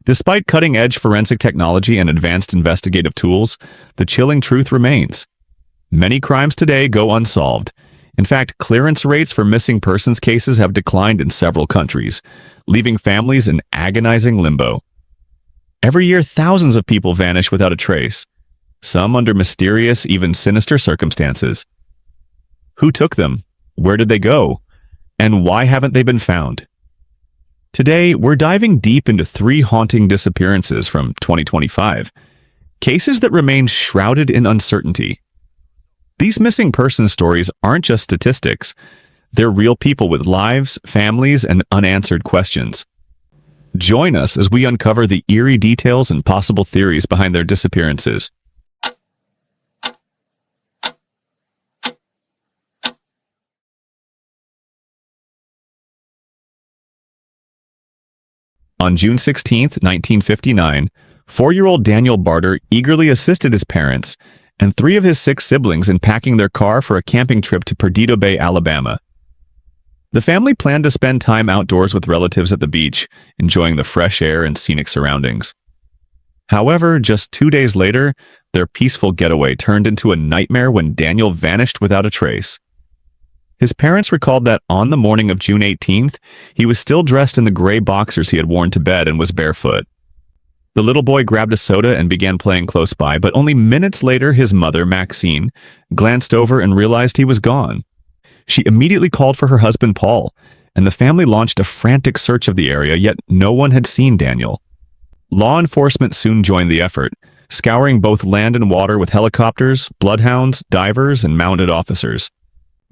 Despite cutting-edge forensic technology and advanced investigative tools, the chilling truth remains. Many crimes today go unsolved. In fact, clearance rates for missing persons cases have declined in several countries, leaving families in agonizing limbo. Every year, thousands of people vanish without a trace, some under mysterious, even sinister circumstances. Who took them? Where did they go? And why haven't they been found? Today, we're diving deep into 3 haunting disappearances from 2025, cases that remain shrouded in uncertainty. These missing person stories aren't just statistics. They're real people with lives, families, and unanswered questions. Join us as we uncover the eerie details and possible theories behind their disappearances. On June 16, 1959, 4-year-old Daniel Barter eagerly assisted his parents and 3 of his 6 siblings in packing their car for a camping trip to Perdido Bay, Alabama. The family planned to spend time outdoors with relatives at the beach, enjoying the fresh air and scenic surroundings. However, just 2 days later, their peaceful getaway turned into a nightmare when Daniel vanished without a trace. His parents recalled that on the morning of June 18th, he was still dressed in the gray boxers he had worn to bed and was barefoot. The little boy grabbed a soda and began playing close by, but only minutes later his mother, Maxine, glanced over and realized he was gone. She immediately called for her husband, Paul, and the family launched a frantic search of the area, yet no one had seen Daniel. Law enforcement soon joined the effort, scouring both land and water with helicopters, bloodhounds, divers, and mounted officers.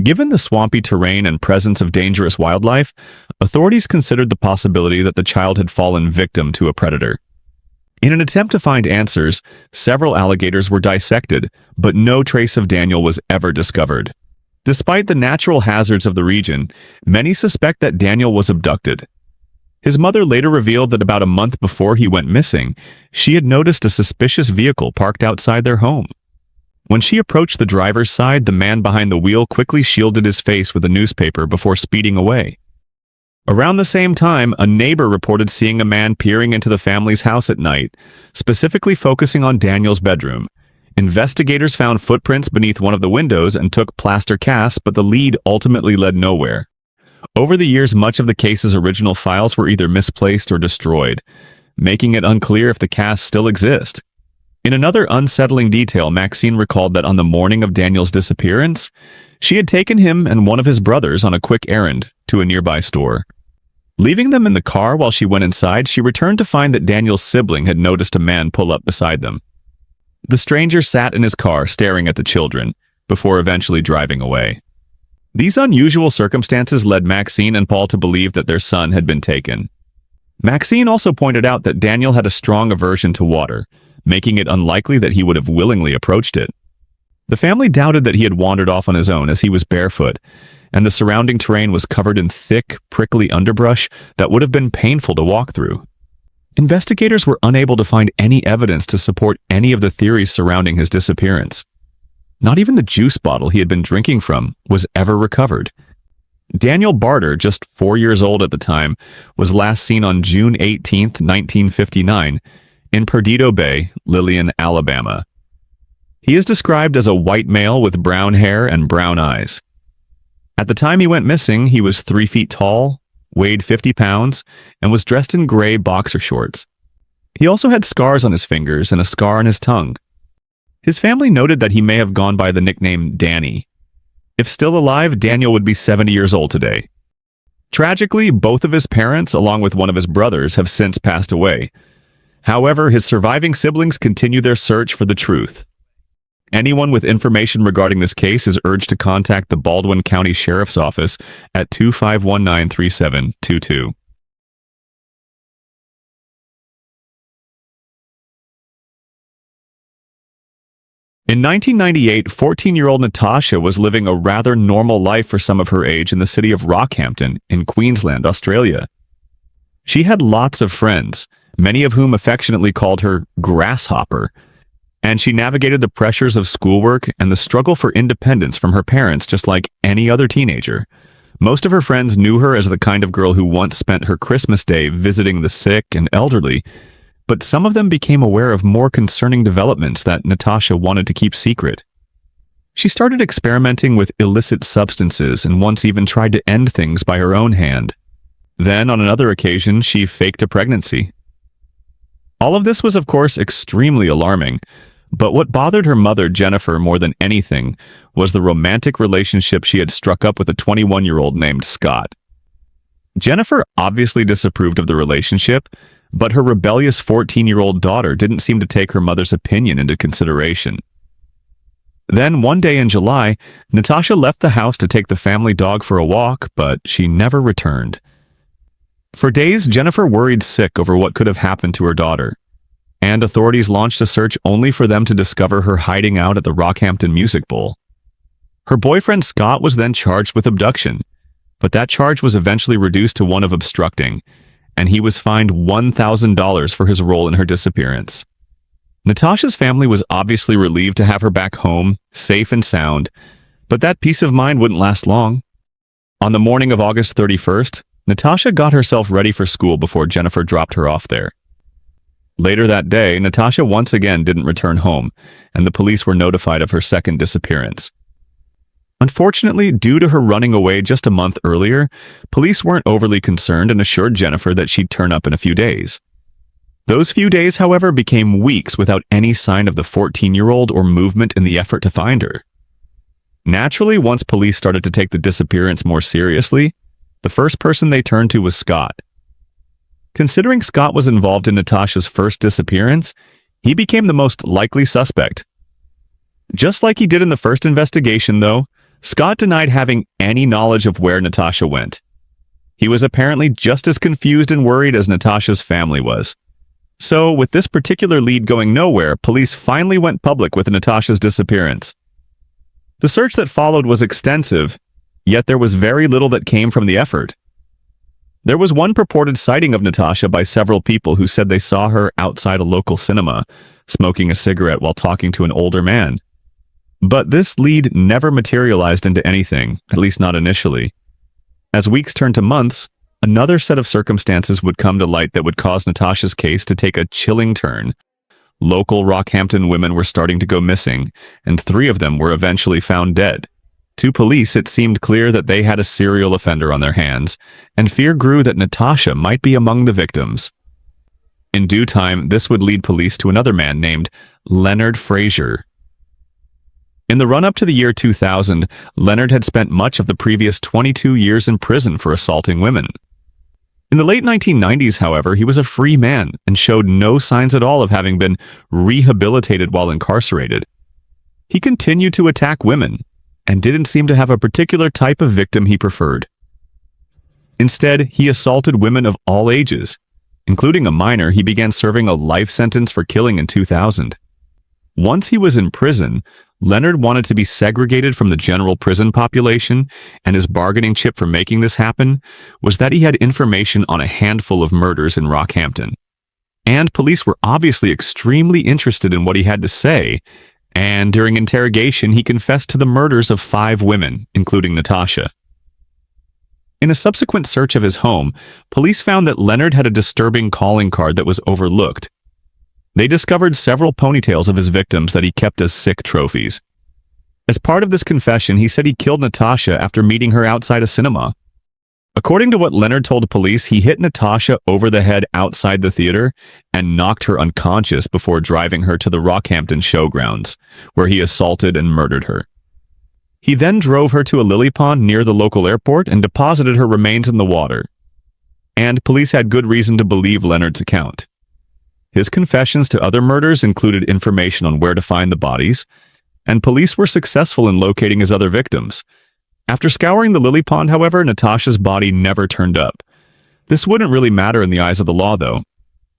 Given the swampy terrain and presence of dangerous wildlife, authorities considered the possibility that the child had fallen victim to a predator. In an attempt to find answers, several alligators were dissected, but no trace of Daniel was ever discovered. Despite the natural hazards of the region, many suspect that Daniel was abducted. His mother later revealed that about a month before he went missing, she had noticed a suspicious vehicle parked outside their home. When she approached the driver's side, the man behind the wheel quickly shielded his face with a newspaper before speeding away. Around the same time, a neighbor reported seeing a man peering into the family's house at night, specifically focusing on Daniel's bedroom. Investigators found footprints beneath one of the windows and took plaster casts, but the lead ultimately led nowhere. Over the years, much of the case's original files were either misplaced or destroyed, making it unclear if the casts still exist. In another unsettling detail, Maxine recalled that on the morning of Daniel's disappearance, she had taken him and one of his brothers on a quick errand to a nearby store. Leaving them in the car while she went inside, she returned to find that Daniel's sibling had noticed a man pull up beside them. The stranger sat in his car staring at the children, before eventually driving away. These unusual circumstances led Maxine and Paul to believe that their son had been taken. Maxine also pointed out that Daniel had a strong aversion to water, making it unlikely that he would have willingly approached it. The family doubted that he had wandered off on his own, as he was barefoot, and the surrounding terrain was covered in thick, prickly underbrush that would have been painful to walk through. Investigators were unable to find any evidence to support any of the theories surrounding his disappearance. Not even the juice bottle he had been drinking from was ever recovered. Daniel Barter, just 4 years old at the time, was last seen on June 18, 1959, in Perdido Bay, Lillian, Alabama. He is described as a white male with brown hair and brown eyes. At the time he went missing, he was 3 feet tall, weighed 50 pounds, and was dressed in gray boxer shorts. He also had scars on his fingers and a scar on his tongue. His family noted that he may have gone by the nickname Danny. If still alive, Daniel would be 70 years old today. Tragically, both of his parents, along with one of his brothers, have since passed away. However, his surviving siblings continue their search for the truth. Anyone with information regarding this case is urged to contact the Baldwin County Sheriff's Office at 2519-3722. In 1998, 14-year-old Natasha was living a rather normal life for some of her age in the city of Rockhampton in Queensland, Australia. She had lots of friends, many of whom affectionately called her Grasshopper, and she navigated the pressures of schoolwork and the struggle for independence from her parents just like any other teenager. Most of her friends knew her as the kind of girl who once spent her Christmas day visiting the sick and elderly, but some of them became aware of more concerning developments that Natasha wanted to keep secret. She started experimenting with illicit substances and once even tried to end things by her own hand. Then, on another occasion, she faked a pregnancy. All of this was, of course, extremely alarming, but what bothered her mother, Jennifer, more than anything was the romantic relationship she had struck up with a 21-year-old named Scott. Jennifer obviously disapproved of the relationship, but her rebellious 14-year-old daughter didn't seem to take her mother's opinion into consideration. Then, one day in July, Natasha left the house to take the family dog for a walk, but she never returned. For days, Jennifer worried sick over what could have happened to her daughter, and authorities launched a search only for them to discover her hiding out at the Rockhampton Music Bowl. Her boyfriend Scott was then charged with abduction, but that charge was eventually reduced to one of obstructing, and he was fined $1,000 for his role in her disappearance. Natasha's family was obviously relieved to have her back home, safe and sound, but that peace of mind wouldn't last long. On the morning of August 31st, Natasha got herself ready for school before Jennifer dropped her off there. Later that day, Natasha once again didn't return home, and the police were notified of her second disappearance. Unfortunately, due to her running away just a month earlier, police weren't overly concerned and assured Jennifer that she'd turn up in a few days. Those few days, however, became weeks without any sign of the 14-year-old or movement in the effort to find her. Naturally, once police started to take the disappearance more seriously, the first person they turned to was Scott. Considering Scott was involved in Natasha's first disappearance, he became the most likely suspect. Just like he did in the first investigation, though, Scott denied having any knowledge of where Natasha went. He was apparently just as confused and worried as Natasha's family was. So, with this particular lead going nowhere, police finally went public with Natasha's disappearance. The search that followed was extensive, yet there was very little that came from the effort. There was one purported sighting of Natasha by several people who said they saw her outside a local cinema, smoking a cigarette while talking to an older man. But this lead never materialized into anything, at least not initially. As weeks turned to months, another set of circumstances would come to light that would cause Natasha's case to take a chilling turn. Local Rockhampton women were starting to go missing, and 3 of them were eventually found dead. To police, it seemed clear that they had a serial offender on their hands, and fear grew that Natasha might be among the victims. In due time, this would lead police to another man named Leonard Fraser. In the run-up to the year 2000, Leonard had spent much of the previous 22 years in prison for assaulting women. In the late 1990s, however, he was a free man and showed no signs at all of having been rehabilitated while incarcerated. He continued to attack women and didn't seem to have a particular type of victim he preferred. Instead, he assaulted women of all ages. Including a minor, he began serving a life sentence for killing in 2000. Once he was in prison, Leonard wanted to be segregated from the general prison population, and his bargaining chip for making this happen was that he had information on a handful of murders in Rockhampton. And police were obviously extremely interested in what he had to say, and during interrogation he confessed to the murders of 5 women, including Natasha. In a subsequent search of his home, police found that Leonard had a disturbing calling card that was overlooked. They discovered several ponytails of his victims that he kept as sick trophies. As part of this confession, he said he killed Natasha after meeting her outside a cinema. According to what Leonard told police, he hit Natasha over the head outside the theater and knocked her unconscious before driving her to the Rockhampton showgrounds, where he assaulted and murdered her. He then drove her to a lily pond near the local airport and deposited her remains in the water. And police had good reason to believe Leonard's account. His confessions to other murders included information on where to find the bodies, and police were successful in locating his other victims. After scouring the lily pond, however, Natasha's body never turned up. This wouldn't really matter in the eyes of the law, though.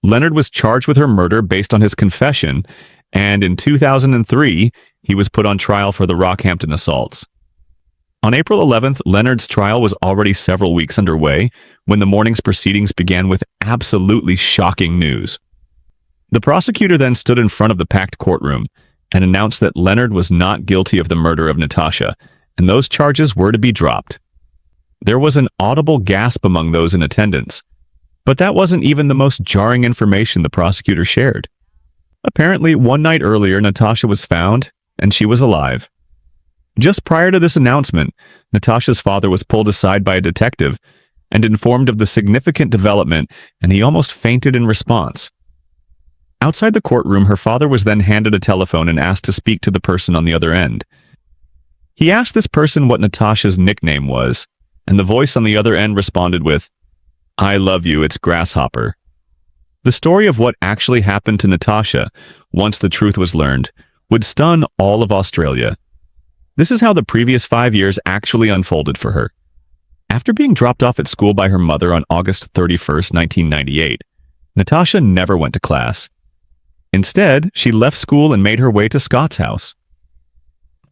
Leonard was charged with her murder based on his confession, and in 2003, he was put on trial for the Rockhampton assaults. On April 11th, Leonard's trial was already several weeks underway when the morning's proceedings began with absolutely shocking news. The prosecutor then stood in front of the packed courtroom and announced that Leonard was not guilty of the murder of Natasha, and those charges were to be dropped. There was an audible gasp among those in attendance. But that wasn't even the most jarring information the prosecutor shared. Apparently, one night earlier, Natasha was found, and she was alive. Just prior to this announcement, Natasha's father was pulled aside by a detective and informed of the significant development, and he almost fainted in response. Outside the courtroom, her father was then handed a telephone and asked to speak to the person on the other end. He asked this person what Natasha's nickname was, and the voice on the other end responded with, "I love you, it's Grasshopper." The story of what actually happened to Natasha, once the truth was learned, would stun all of Australia. This is how the previous 5 years actually unfolded for her. After being dropped off at school by her mother on August 31st, 1998, Natasha never went to class. Instead, she left school and made her way to Scott's house.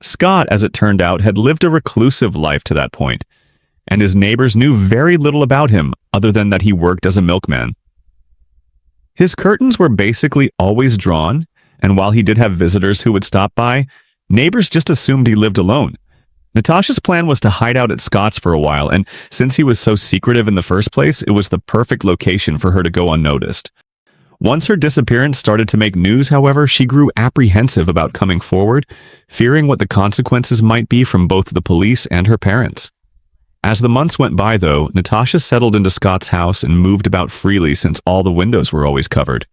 Scott, as it turned out, had lived a reclusive life to that point, and his neighbors knew very little about him other than that he worked as a milkman. His curtains were basically always drawn, and while he did have visitors who would stop by, neighbors just assumed he lived alone. Natasha's plan was to hide out at Scott's for a while, and since he was so secretive in the first place, it was the perfect location for her to go unnoticed. Once her disappearance started to make news, however, she grew apprehensive about coming forward, fearing what the consequences might be from both the police and her parents. As the months went by, though, Natasha settled into Scott's house and moved about freely since all the windows were always covered.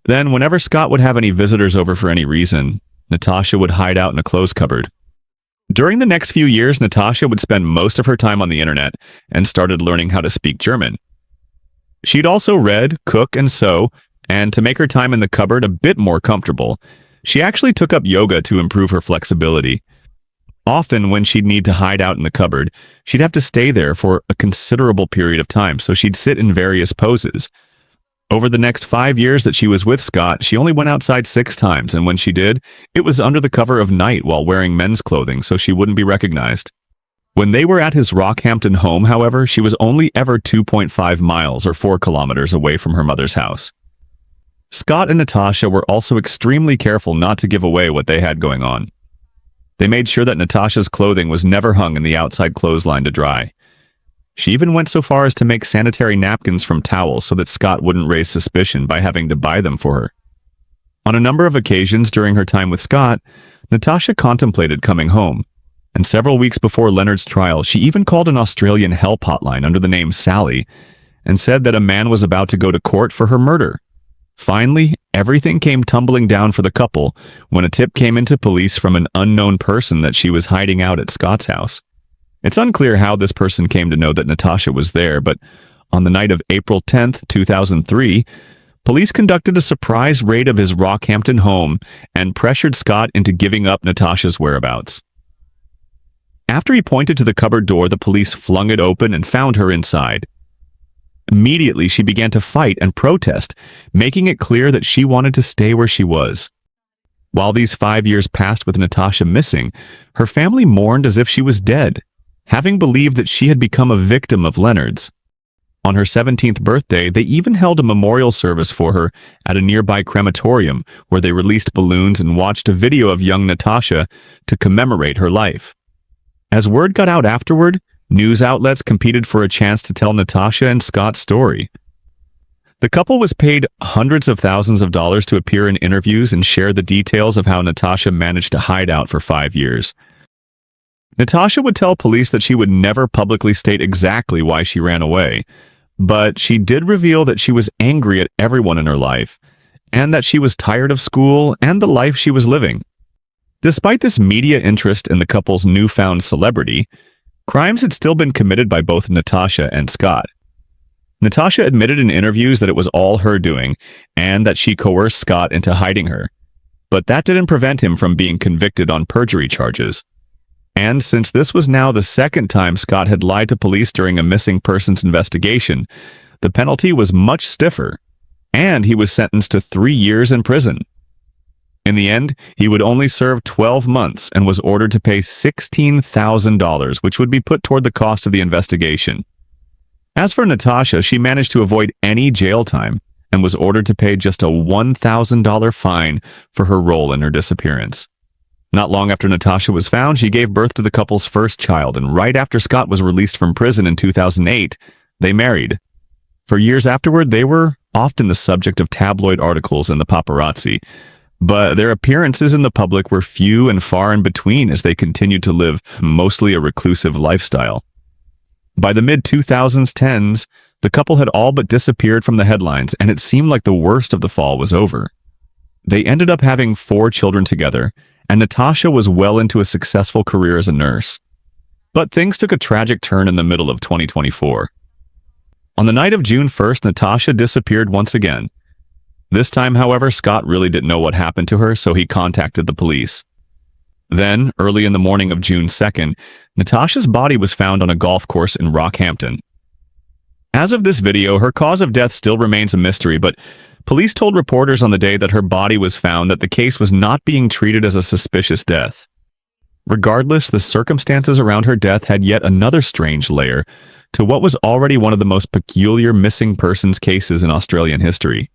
Then, whenever Scott would have any visitors over for any reason, Natasha would hide out in a clothes cupboard. During the next few years, Natasha would spend most of her time on the internet and started learning how to speak German. She'd also read, cook, and sew, and to make her time in the cupboard a bit more comfortable, she actually took up yoga to improve her flexibility. Often, when she'd need to hide out in the cupboard, she'd have to stay there for a considerable period of time, so she'd sit in various poses. Over the next 5 years that she was with Scott, she only went outside 6 times, and when she did, it was under the cover of night while wearing men's clothing so she wouldn't be recognized. When they were at his Rockhampton home, however, she was only ever 2.5 miles or 4 kilometers away from her mother's house. Scott and Natasha were also extremely careful not to give away what they had going on. They made sure that Natasha's clothing was never hung in the outside clothesline to dry. She even went so far as to make sanitary napkins from towels so that Scott wouldn't raise suspicion by having to buy them for her. On a number of occasions during her time with Scott, Natasha contemplated coming home, and several weeks before Leonard's trial, she even called an Australian help hotline under the name Sally and said that a man was about to go to court for her murder. Finally, everything came tumbling down for the couple when a tip came into police from an unknown person that she was hiding out at Scott's house. It's unclear how this person came to know that Natasha was there, but on the night of April 10th, 2003, police conducted a surprise raid of his Rockhampton home and pressured Scott into giving up Natasha's whereabouts. After he pointed to the cupboard door, the police flung it open and found her inside. Immediately, she began to fight and protest, making it clear that she wanted to stay where she was. While these 5 years passed with Natasha missing, her family mourned as if she was dead, having believed that she had become a victim of Leonard's. On her 17th birthday, they even held a memorial service for her at a nearby crematorium where they released balloons and watched a video of young Natasha to commemorate her life. As word got out afterward, news outlets competed for a chance to tell Natasha and Scott's story. The couple was paid hundreds of thousands of dollars to appear in interviews and share the details of how Natasha managed to hide out for 5 years. Natasha would tell police that she would never publicly state exactly why she ran away, but she did reveal that she was angry at everyone in her life, and that she was tired of school and the life she was living. Despite this media interest in the couple's newfound celebrity, crimes had still been committed by both Natasha and Scott. Natasha admitted in interviews that it was all her doing, and that she coerced Scott into hiding her, but that didn't prevent him from being convicted on perjury charges. And since this was now the second time Scott had lied to police during a missing persons investigation, the penalty was much stiffer, and he was sentenced to 3 years in prison. In the end, he would only serve 12 months and was ordered to pay $16,000, which would be put toward the cost of the investigation. As for Natasha, she managed to avoid any jail time and was ordered to pay just a $1,000 fine for her role in her disappearance. Not long after Natasha was found, she gave birth to the couple's first child, and right after Scott was released from prison in 2008, they married. For years afterward, they were often the subject of tabloid articles and the paparazzi, but their appearances in the public were few and far in between as they continued to live mostly a reclusive lifestyle. By the mid-2010s, the couple had all but disappeared from the headlines, and it seemed like the worst of the fall was over. They ended up having 4 children together, and Natasha was well into a successful career as a nurse. But things took a tragic turn in the middle of 2024. On the night of June 1st, Natasha disappeared once again. This time, however, Scott really didn't know what happened to her, so he contacted the police. Then, early in the morning of June 2nd, Natasha's body was found on a golf course in Rockhampton. As of this video, her cause of death still remains a mystery, but police told reporters on the day that her body was found that the case was not being treated as a suspicious death. Regardless, the circumstances around her death had yet another strange layer to what was already one of the most peculiar missing persons cases in Australian history.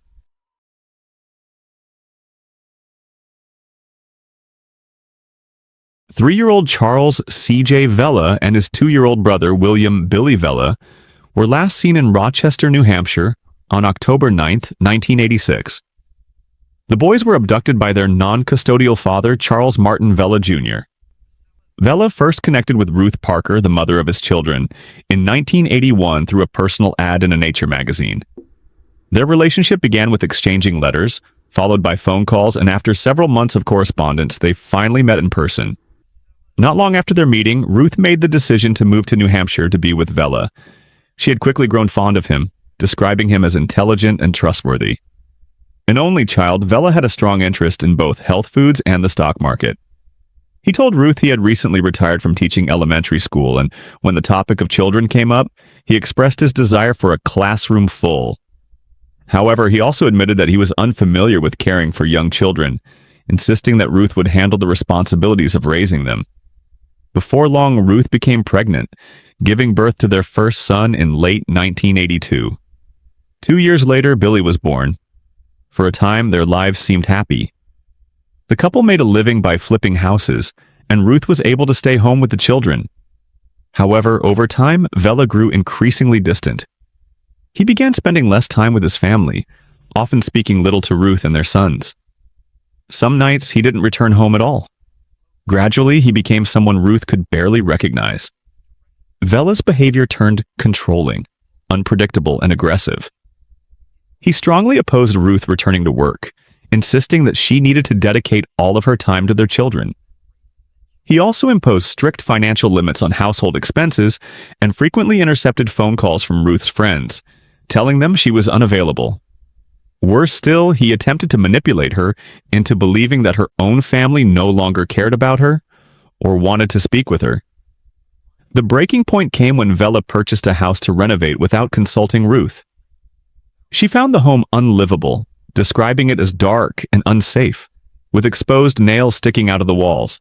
Three-year-old Charles C.J. Vella and his 2-year-old brother William Billy Vella were last seen in Rochester, New Hampshire on October 9, 1986. The boys were abducted by their non-custodial father, Charles Martin Vella Jr. Vella first connected with Ruth Parker, the mother of his children, in 1981 through a personal ad in a nature magazine. Their relationship began with exchanging letters, followed by phone calls, and after several months of correspondence, they finally met in person. Not long after their meeting, Ruth made the decision to move to New Hampshire to be with Vella. She had quickly grown fond of him, describing him as intelligent and trustworthy. An only child, Vella had a strong interest in both health foods and the stock market. He told Ruth he had recently retired from teaching elementary school, and when the topic of children came up, he expressed his desire for a classroom full. However, he also admitted that he was unfamiliar with caring for young children, insisting that Ruth would handle the responsibilities of raising them. Before long, Ruth became pregnant, giving birth to their first son in late 1982. 2 years later, Billy was born. For a time, their lives seemed happy. The couple made a living by flipping houses, and Ruth was able to stay home with the children. However, over time, Vella grew increasingly distant. He began spending less time with his family, often speaking little to Ruth and their sons. Some nights, he didn't return home at all. Gradually, he became someone Ruth could barely recognize. Vella's behavior turned controlling, unpredictable, and aggressive. He strongly opposed Ruth returning to work, insisting that she needed to dedicate all of her time to their children. He also imposed strict financial limits on household expenses and frequently intercepted phone calls from Ruth's friends, telling them she was unavailable. Worse still, he attempted to manipulate her into believing that her own family no longer cared about her or wanted to speak with her. The breaking point came when Vella purchased a house to renovate without consulting Ruth. She found the home unlivable, describing it as dark and unsafe, with exposed nails sticking out of the walls.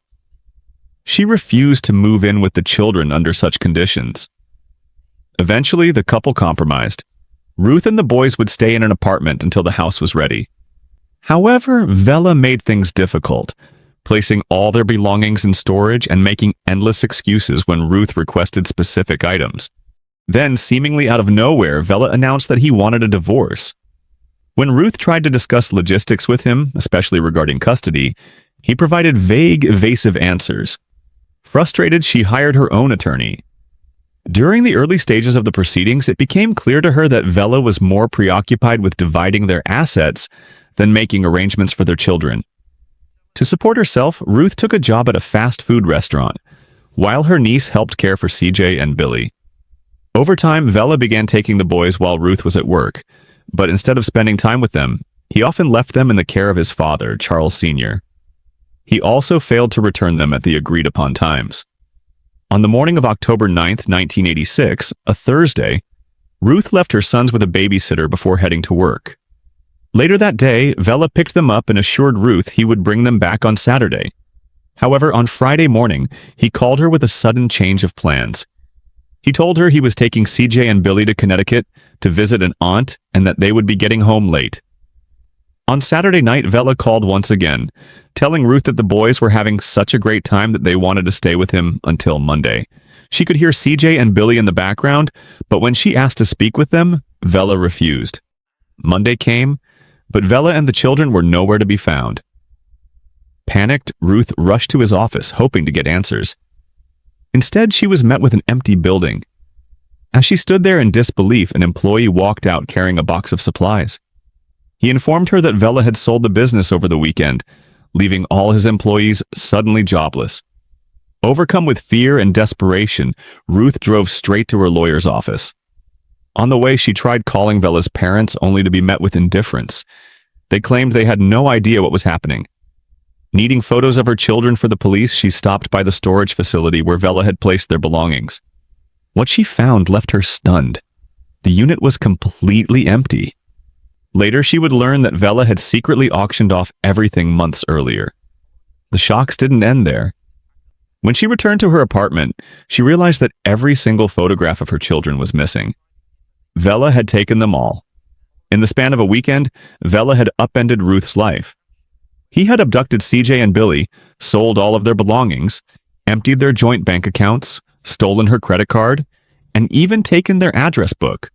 She refused to move in with the children under such conditions. Eventually, the couple compromised. Ruth and the boys would stay in an apartment until the house was ready. However, Vella made things difficult, placing all their belongings in storage and making endless excuses when Ruth requested specific items. Then, seemingly out of nowhere, Vella announced that he wanted a divorce. When Ruth tried to discuss logistics with him, especially regarding custody, he provided vague, evasive answers. Frustrated, she hired her own attorney. During the early stages of the proceedings, it became clear to her that Vella was more preoccupied with dividing their assets than making arrangements for their children. To support herself, Ruth took a job at a fast food restaurant, while her niece helped care for CJ and Billy. Over time, Vella began taking the boys while Ruth was at work, but instead of spending time with them, he often left them in the care of his father, Charles Sr. He also failed to return them at the agreed-upon times. On the morning of October 9, 1986, a Thursday, Ruth left her sons with a babysitter before heading to work. Later that day, Vella picked them up and assured Ruth he would bring them back on Saturday. However, on Friday morning, he called her with a sudden change of plans. He told her he was taking CJ and Billy to Connecticut to visit an aunt and that they would be getting home late. On Saturday night, Vella called once again, telling Ruth that the boys were having such a great time that they wanted to stay with him until Monday. She could hear CJ and Billy in the background, but when she asked to speak with them, Vella refused. Monday came, but Vella and the children were nowhere to be found. Panicked, Ruth rushed to his office, hoping to get answers. Instead, she was met with an empty building. As she stood there in disbelief, an employee walked out carrying a box of supplies. He informed her that Vella had sold the business over the weekend, leaving all his employees suddenly jobless. Overcome with fear and desperation, Ruth drove straight to her lawyer's office. On the way, she tried calling Vella's parents, only to be met with indifference. They claimed they had no idea what was happening. Needing photos of her children for the police, she stopped by the storage facility where Vella had placed their belongings. What she found left her stunned. The unit was completely empty. Later, she would learn that Vella had secretly auctioned off everything months earlier. The shocks didn't end there. When she returned to her apartment, she realized that every single photograph of her children was missing. Vella had taken them all. In the span of a weekend, Vella had upended Ruth's life. He had abducted CJ and Billy, sold all of their belongings, emptied their joint bank accounts, stolen her credit card, and even taken their address book,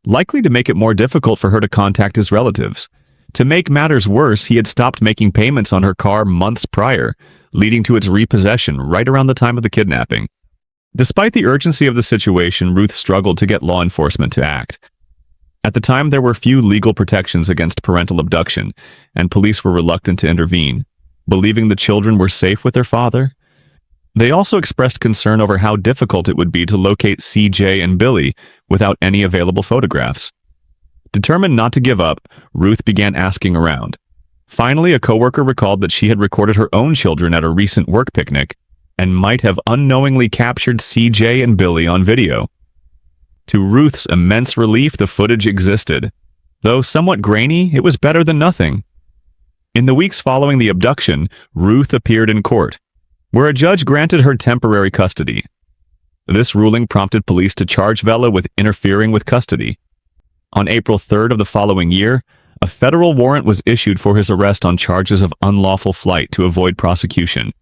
likely to make it more difficult for her to contact his relatives. To make matters worse, he had stopped making payments on her car months prior, leading to its repossession right around the time of the kidnapping. Despite the urgency of the situation, Ruth struggled to get law enforcement to act. At the time, there were few legal protections against parental abduction, and police were reluctant to intervene, believing the children were safe with their father. They also expressed concern over how difficult it would be to locate CJ and Billy without any available photographs. Determined not to give up, Ruth began asking around. Finally, a coworker recalled that she had recorded her own children at a recent work picnic and might have unknowingly captured CJ and Billy on video. To Ruth's immense relief, the footage existed. Though somewhat grainy, it was better than nothing. In the weeks following the abduction, Ruth appeared in court, where a judge granted her temporary custody. This ruling prompted police to charge Vella with interfering with custody. On April 3rd of the following year, a federal warrant was issued for his arrest on charges of unlawful flight to avoid prosecution.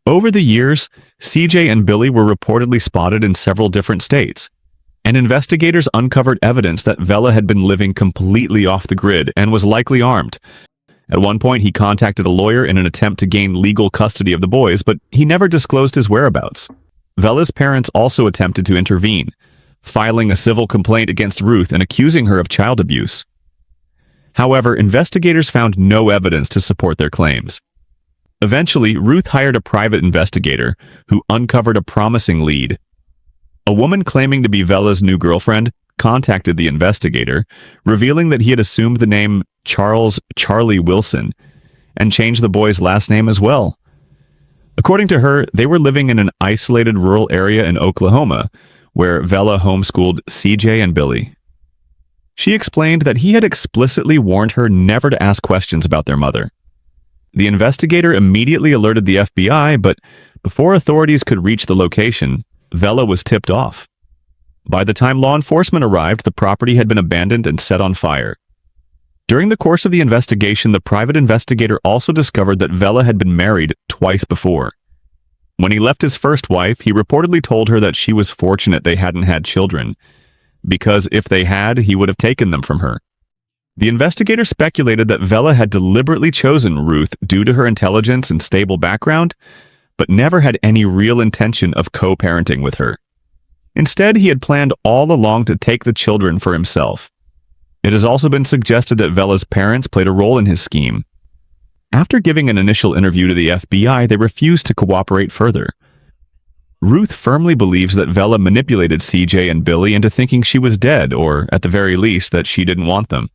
Over the years, CJ and Billy were reportedly spotted in several different states, and investigators uncovered evidence that Vella had been living completely off the grid and was likely armed. At one point, he contacted a lawyer in an attempt to gain legal custody of the boys, but he never disclosed his whereabouts. Vella's parents also attempted to intervene, filing a civil complaint against Ruth and accusing her of child abuse. However, investigators found no evidence to support their claims. Eventually, Ruth hired a private investigator who uncovered a promising lead. A woman claiming to be Vella's new girlfriend contacted the investigator, revealing that he had assumed the name Charles Charlie Wilson and changed the boy's last name as well. According to her, they were living in an isolated rural area in Oklahoma, where Vella homeschooled CJ and Billy. She explained that he had explicitly warned her never to ask questions about their mother. The investigator immediately alerted the FBI, but before authorities could reach the location, Vella was tipped off. By the time law enforcement arrived, the property had been abandoned and set on fire. During the course of the investigation, the private investigator also discovered that Vella had been married twice before. When he left his first wife, he reportedly told her that she was fortunate they hadn't had children, because if they had, he would have taken them from her. The investigator speculated that Vella had deliberately chosen Ruth due to her intelligence and stable background, but never had any real intention of co-parenting with her. Instead, he had planned all along to take the children for himself. It has also been suggested that Vella's parents played a role in his scheme. After giving an initial interview to the FBI, they refused to cooperate further. Ruth firmly believes that Vella manipulated CJ and Billy into thinking she was dead, or at the very least, that she didn't want them.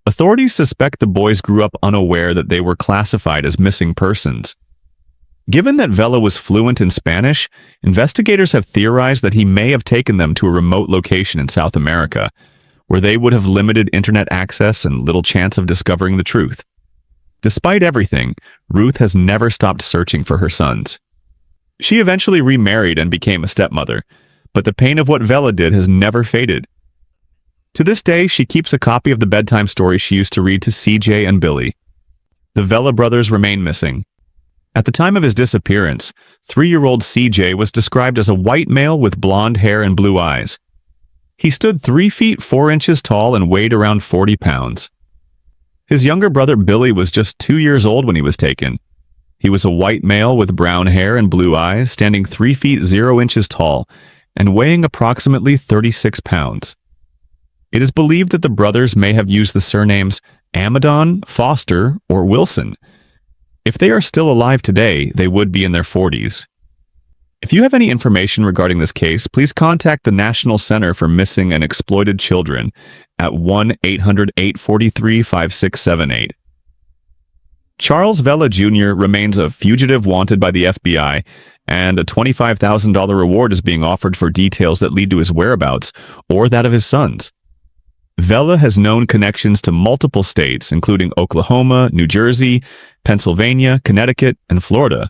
Authorities suspect the boys grew up unaware that they were classified as missing persons. Given that Vella was fluent in Spanish, investigators have theorized that he may have taken them to a remote location in South America, where they would have limited internet access and little chance of discovering the truth. Despite everything, Ruth has never stopped searching for her sons. She eventually remarried and became a stepmother, but the pain of what Vella did has never faded. To this day, she keeps a copy of the bedtime story she used to read to CJ and Billy. The Vella brothers remain missing. At the time of his disappearance, 3-year-old CJ was described as a white male with blonde hair and blue eyes. He stood 3 feet 4 inches tall and weighed around 40 pounds. His younger brother Billy was just 2 years old when he was taken. He was a white male with brown hair and blue eyes, standing 3 feet 0 inches tall and weighing approximately 36 pounds. It is believed that the brothers may have used the surnames Amadon, Foster, or Wilson. If they are still alive today, they would be in their 40s. If you have any information regarding this case, please contact the National Center for Missing and Exploited Children at 1-800-843-5678. Charles Vela Jr. remains a fugitive wanted by the FBI, and a $25,000 reward is being offered for details that lead to his whereabouts or that of his sons. Vela has known connections to multiple states, including Oklahoma, New Jersey, Pennsylvania, Connecticut, and Florida.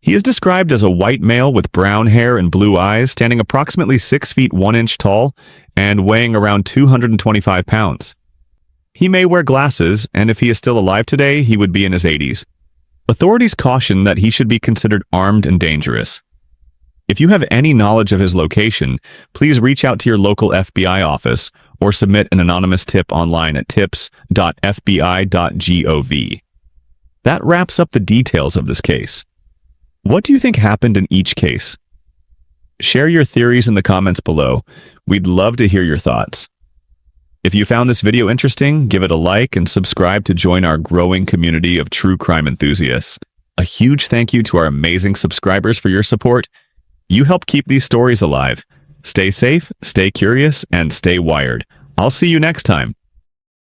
He is described as a white male with brown hair and blue eyes, standing approximately 6 feet 1 inch tall and weighing around 225 pounds. He may wear glasses, and if he is still alive today, he would be in his 80s. Authorities caution that he should be considered armed and dangerous. If you have any knowledge of his location, please reach out to your local FBI office or submit an anonymous tip online at tips.fbi.gov. That wraps up the details of this case. What do you think happened in each case? Share your theories in the comments below. We'd love to hear your thoughts. If you found this video interesting, give it a like and subscribe to join our growing community of true crime enthusiasts. A huge thank you to our amazing subscribers for your support. You help keep these stories alive. Stay safe, stay curious, and stay wired. I'll see you next time.